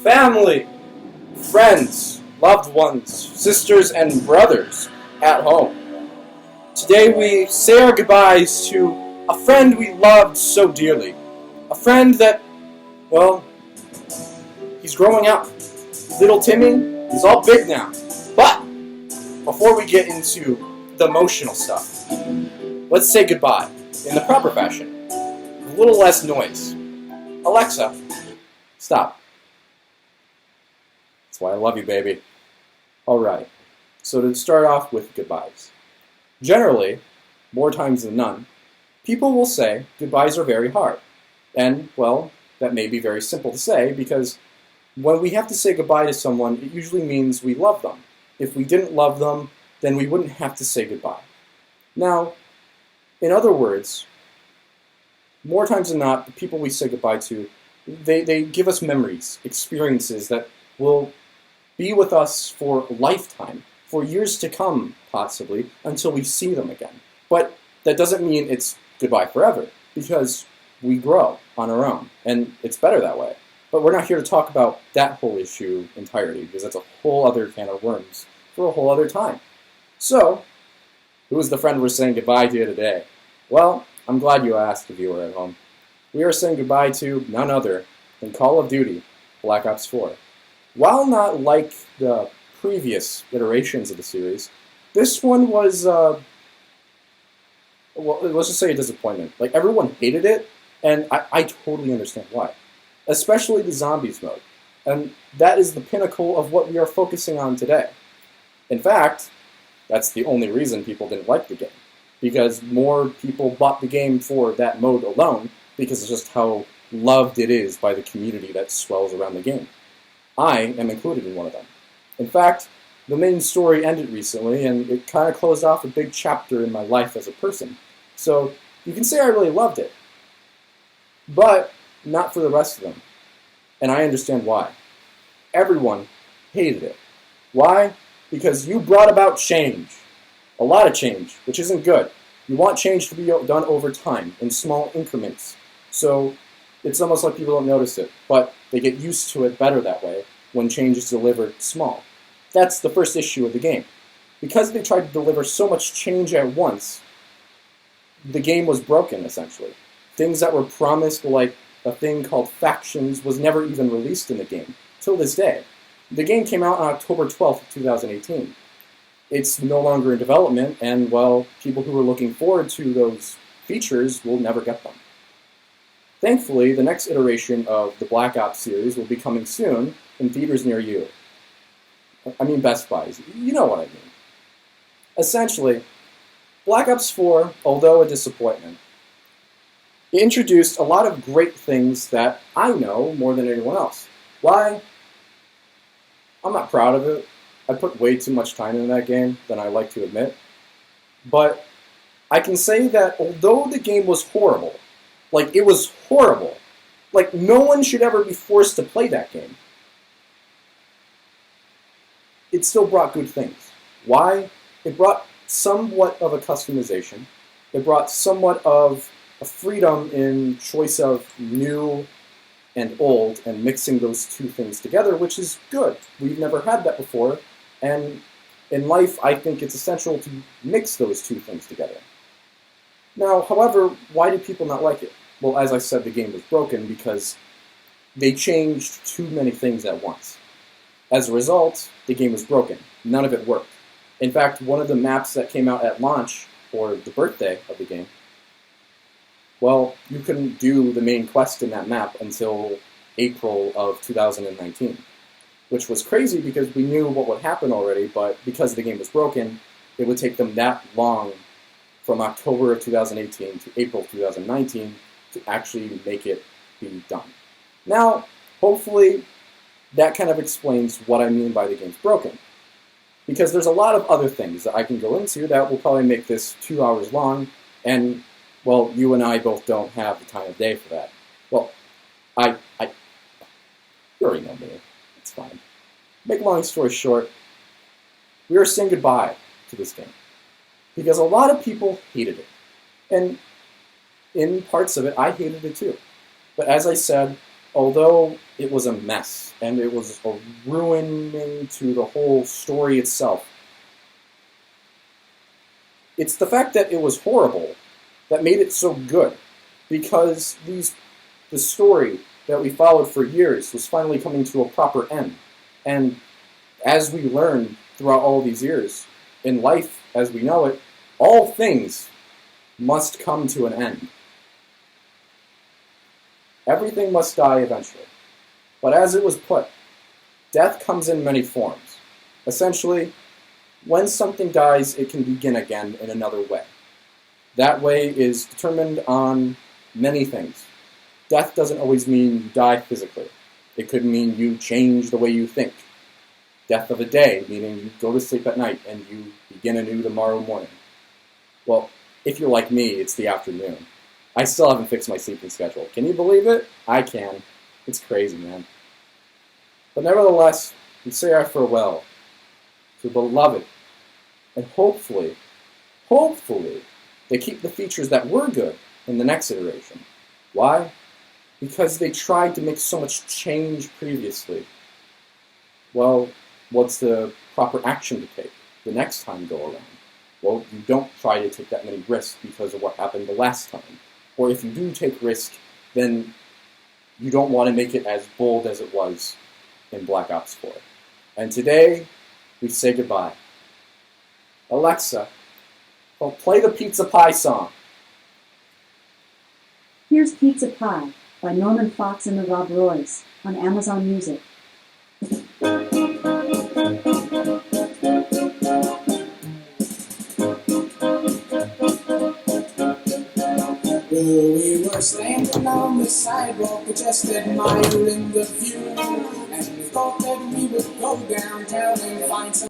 family, friends, loved ones, sisters, and brothers at home. Today we say our goodbyes to a friend we loved so dearly. A friend that, well, he's growing up. Little Timmy, he's all big now. But before we get into the emotional stuff, let's say goodbye in the proper fashion. With a little less noise. Alexa, stop. That's why I love you, baby. Alright, so to start off with goodbyes. Generally, more times than none, people will say goodbyes are very hard. And, well, that may be very simple to say because when we have to say goodbye to someone, it usually means we love them. If we didn't love them, then we wouldn't have to say goodbye. Now, in other words, more times than not, the people we say goodbye to, they give us memories, experiences that will be with us for a lifetime, for years to come, possibly, until we see them again. But that doesn't mean it's goodbye forever, because we grow on our own, and it's better that way. But we're not here to talk about that whole issue entirely, because that's a whole other can of worms for a whole other time. So, who is the friend we're saying goodbye to today? Well, I'm glad you asked, viewer at home. We are saying goodbye to none other than Call of Duty Black Ops 4. While not like the previous iterations of the series, this one was, well, let's just say a disappointment. Like, everyone hated it, and I totally understand why. Especially the zombies mode. And that is the pinnacle of what we are focusing on today. In fact, that's the only reason people didn't like the game. Because more people bought the game for that mode alone, because it's just how loved it is by the community that swells around the game. I am included in one of them. In fact, the main story ended recently, and it kind of closed off a big chapter in my life as a person. So, you can say I really loved it. But, not for the rest of them. And I understand why. Everyone hated it. Why? Because you brought about change. A lot of change, which isn't good. You want change to be done over time, in small increments. So, it's almost like people don't notice it, but they get used to it better that way when change is delivered small. That's the first issue of the game. Because they tried to deliver so much change at once, the game was broken, essentially. Things that were promised, like a thing called factions, was never even released in the game, till this day. The game came out on October 12th, 2018. It's no longer in development, and, well, people who were looking forward to those features will never get them. Thankfully, the next iteration of the Black Ops series will be coming soon in theaters near you. I mean Best Buys. You know what I mean. Essentially, Black Ops 4, although a disappointment, it introduced a lot of great things that I know more than anyone else. Why? I'm not proud of it. I put way too much time into that game than I like to admit. But I can say that although the game was horrible, like it was horrible, like no one should ever be forced to play that game, it still brought good things. Why? It brought somewhat of a customization. It brought somewhat of a freedom in choice of new and old and mixing those two things together, which is good. We've never had that before. And in life, I think it's essential to mix those two things together. Now, however, why did people not like it? Well, as I said, the game was broken because they changed too many things at once. As a result, the game was broken. None of it worked. In fact, one of the maps that came out at launch, or the birthday of the game, well, you couldn't do the main quest in that map until April of 2019. Which was crazy because we knew what would happen already, but because the game was broken, it would take them that long from October of 2018 to April 2019 to actually make it be done. Now, hopefully, that kind of explains what I mean by the game's broken. Because there's a lot of other things that I can go into that will probably make this 2 hours long, and, well, you and I both don't have the time of day for that. Well, you already know me. It's fine. Make a long story short, we are saying goodbye to this game. Because a lot of people hated it. And in parts of it, I hated it too. But as I said, although it was a mess and it was a ruining to the whole story itself, it's the fact that it was horrible that made it so good, because the story that we followed for years was finally coming to a proper end. And as we learned throughout all these years, in life as we know it, all things must come to an end. Everything must die eventually. But as it was put, death comes in many forms. Essentially, when something dies, it can begin again in another way. That way is determined on many things. Death doesn't always mean you die physically. It could mean you change the way you think. Death of a day, meaning you go to sleep at night and you begin anew tomorrow morning. Well, if you're like me, it's the afternoon. I still haven't fixed my sleeping schedule. Can you believe it? I can. It's crazy, man. But nevertheless, we say our farewell to the beloved, and hopefully, they keep the features that were good in the next iteration. Why? Because they tried to make so much change previously. Well, what's the proper action to take the next time go around? Well, you don't try to take that many risks because of what happened the last time. Or if you do take risk, then you don't want to make it as bold as it was in Black Ops 4. And today, we say goodbye. Alexa, well, play the Pizza Pie song. Here's Pizza Pie by Norman Fox and the Rob Roys on Amazon Music. We were standing on the sidewalk, just admiring the view, and we thought that we would go downtown and find some